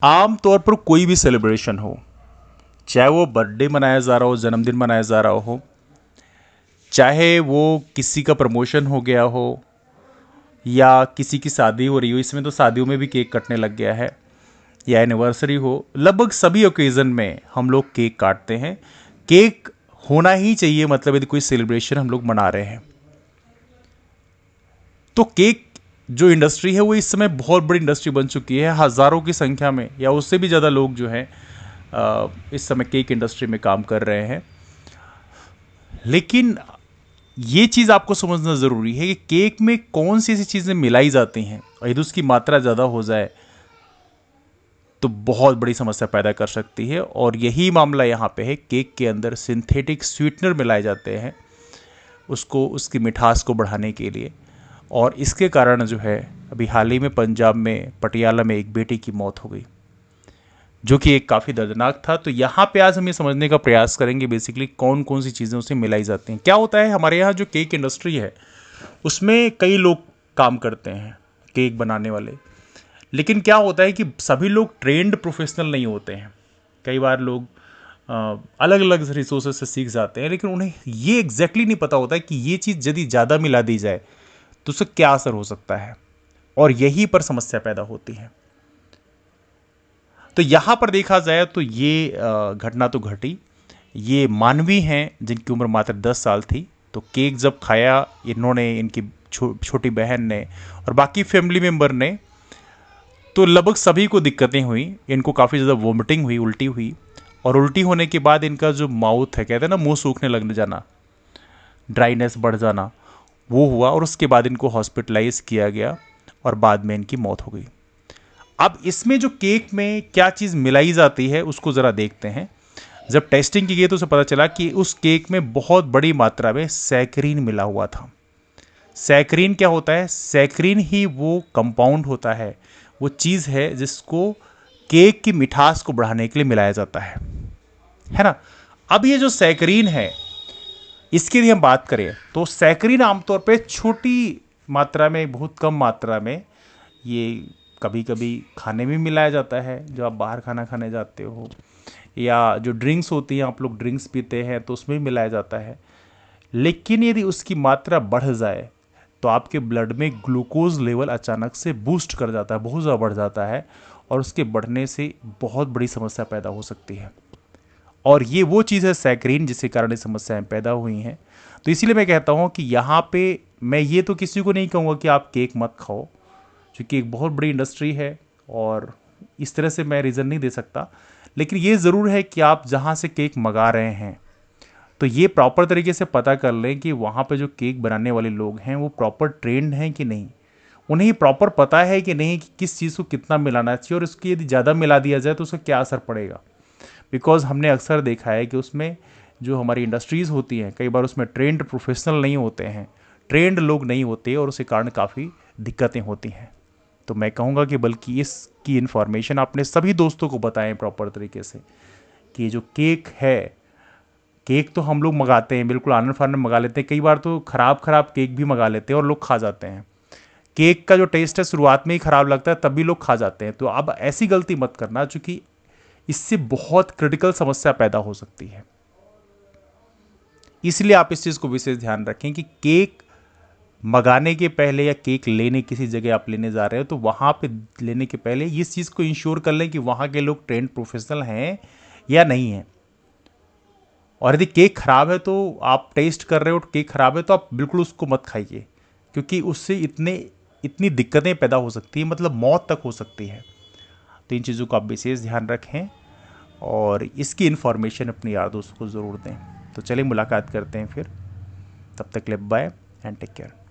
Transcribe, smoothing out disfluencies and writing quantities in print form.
आम तौर पर कोई भी सेलिब्रेशन हो, चाहे वो बर्थडे मनाया जा रहा हो, जन्मदिन मनाया जा रहा हो, चाहे वो किसी का प्रमोशन हो गया हो या किसी की शादी हो रही हो, इसमें तो शादियों में भी केक कटने लग गया है, या एनिवर्सरी हो, लगभग सभी ओकेज़न में हम लोग केक काटते हैं। केक होना ही चाहिए, मतलब यदि कोई सेलिब्रेशन हम लोग मना रहे हैं तो। केक जो इंडस्ट्री है वो इस समय बहुत बड़ी इंडस्ट्री बन चुकी है। हज़ारों की संख्या में या उससे भी ज़्यादा लोग जो हैं इस समय केक इंडस्ट्री में काम कर रहे हैं। लेकिन ये चीज़ आपको समझना ज़रूरी है कि केक में कौन सी ऐसी चीज़ें मिलाई जाती हैं, और यदि उसकी मात्रा ज़्यादा हो जाए तो बहुत बड़ी समस्या पैदा कर सकती है। और यही मामला यहाँ पे है, केक के अंदर सिंथेटिक स्वीटनर मिलाए जाते हैं उसको, उसकी मिठास को बढ़ाने के लिए। और इसके कारण जो है, अभी हाल ही में पंजाब में पटियाला में एक बेटी की मौत हो गई, जो कि एक काफ़ी दर्दनाक था। तो यहाँ पे आज हम ये समझने का प्रयास करेंगे बेसिकली कौन कौन सी चीज़ें उसमें मिलाई जाती हैं। क्या होता है, हमारे यहाँ जो केक इंडस्ट्री है उसमें कई लोग काम करते हैं, केक बनाने वाले। लेकिन क्या होता है कि सभी लोग ट्रेंड प्रोफेशनल नहीं होते हैं। कई बार लोग अलग अलग रिसोर्सेज से सीख जाते हैं, लेकिन उन्हें ये एग्जैक्टली नहीं पता होता है कि ये चीज़ यदि ज़्यादा मिला दी जाए तो उससे क्या असर हो सकता है, और यहीं पर समस्या पैदा होती है। तो यहाँ पर देखा जाए तो ये घटना तो घटी। ये मानवी हैं जिनकी उम्र मात्र 10 साल थी। तो केक जब खाया इन्होंने, इनकी छोटी बहन ने और बाकी फैमिली मेम्बर ने, तो लगभग सभी को दिक्कतें हुई। इनको काफ़ी ज़्यादा वोमिटिंग हुई, उल्टी हुई, और उल्टी होने के बाद इनका जो माउथ है, कहते हैं ना मुंह सूखने लग जाना, ड्राइनेस बढ़ जाना, वो हुआ। और उसके बाद इनको हॉस्पिटलाइज किया गया और बाद में इनकी मौत हो गई। अब इसमें जो केक में क्या चीज़ मिलाई जाती है उसको ज़रा देखते हैं। जब टेस्टिंग की गई तो उसे पता चला कि उस केक में बहुत बड़ी मात्रा में सैकरीन मिला हुआ था। सैकरीन क्या होता है? सैकरीन ही वो कंपाउंड होता है, वो चीज़ है जिसको केक की मिठास को बढ़ाने के लिए मिलाया जाता है ना। अब ये जो सैकरीन है, इसकी यदि हम बात करें तो सैकरीन आमतौर पे छोटी मात्रा में, बहुत कम मात्रा में, ये कभी कभी खाने में मिलाया जाता है। जो आप बाहर खाना खाने जाते हो, या जो ड्रिंक्स होती हैं, आप लोग ड्रिंक्स पीते हैं तो उसमें भी मिलाया जाता है। लेकिन यदि उसकी मात्रा बढ़ जाए तो आपके ब्लड में ग्लूकोज लेवल अचानक से बूस्ट कर जाता है, बहुत ज़्यादा बढ़ जाता है, और उसके बढ़ने से बहुत बड़ी समस्या पैदा हो सकती है। और ये वो चीज़ है सैकरीन, जिसके कारण ये समस्याएं पैदा हुई हैं। तो इसीलिए मैं कहता हूँ कि यहाँ पे मैं ये तो किसी को नहीं कहूँगा कि आप केक मत खाओ, क्योंकि एक बहुत बड़ी इंडस्ट्री है और इस तरह से मैं रीज़न नहीं दे सकता। लेकिन ये ज़रूर है कि आप जहाँ से केक मंगा रहे हैं तो ये प्रॉपर तरीके से पता कर लें कि वहाँ पे जो केक बनाने वाले लोग हैं वो प्रॉपर ट्रेंड हैं कि नहीं, उन्हें प्रॉपर पता है कि नहीं कि किस चीज़ को कितना मिलाना चाहिए, और उसकी यदि ज़्यादा मिला दिया जाए तो उसका क्या असर पड़ेगा। बिकॉज हमने अक्सर देखा है कि उसमें जो हमारी इंडस्ट्रीज़ होती हैं, कई बार उसमें ट्रेंड प्रोफेशनल नहीं होते हैं, ट्रेंड लोग नहीं होते, और उसके कारण काफ़ी दिक्कतें होती हैं। तो मैं कहूँगा कि बल्कि इसकी इन्फॉर्मेशन अपने सभी दोस्तों को बताएं प्रॉपर तरीके से कि जो केक है, केक तो हम लोग मंगाते हैं, बिल्कुल आनंद फानंद मंगा लेते हैं, कई बार तो ख़राब ख़राब केक भी मंगा लेते हैं और लोग खा जाते हैं। केक का जो टेस्ट है शुरुआत में ही ख़राब लगता है, तब भी लोग खा जाते हैं। तो अब ऐसी गलती मत करना, चूँकि इससे बहुत क्रिटिकल समस्या पैदा हो सकती है। इसलिए आप इस चीज़ को विशेष ध्यान रखें कि केक मंगाने के पहले या केक लेने किसी जगह आप लेने जा रहे हो तो वहाँ पे लेने के पहले इस चीज़ को इंश्योर कर लें कि वहाँ के लोग ट्रेंड प्रोफेशनल हैं या नहीं हैं। और यदि केक ख़राब है, तो आप टेस्ट कर रहे हो केक ख़राब है, तो आप बिल्कुल उसको मत खाइए, क्योंकि उससे इतनी दिक्कतें पैदा हो सकती हैं, मतलब मौत तक हो सकती है। तो इन चीज़ों का आप विशेष ध्यान रखें और इसकी इन्फॉर्मेशन अपने यार दोस्तों को ज़रूर दें। तो चलिए मुलाकात करते हैं फिर, तब तक के लिए बाय एंड टेक केयर।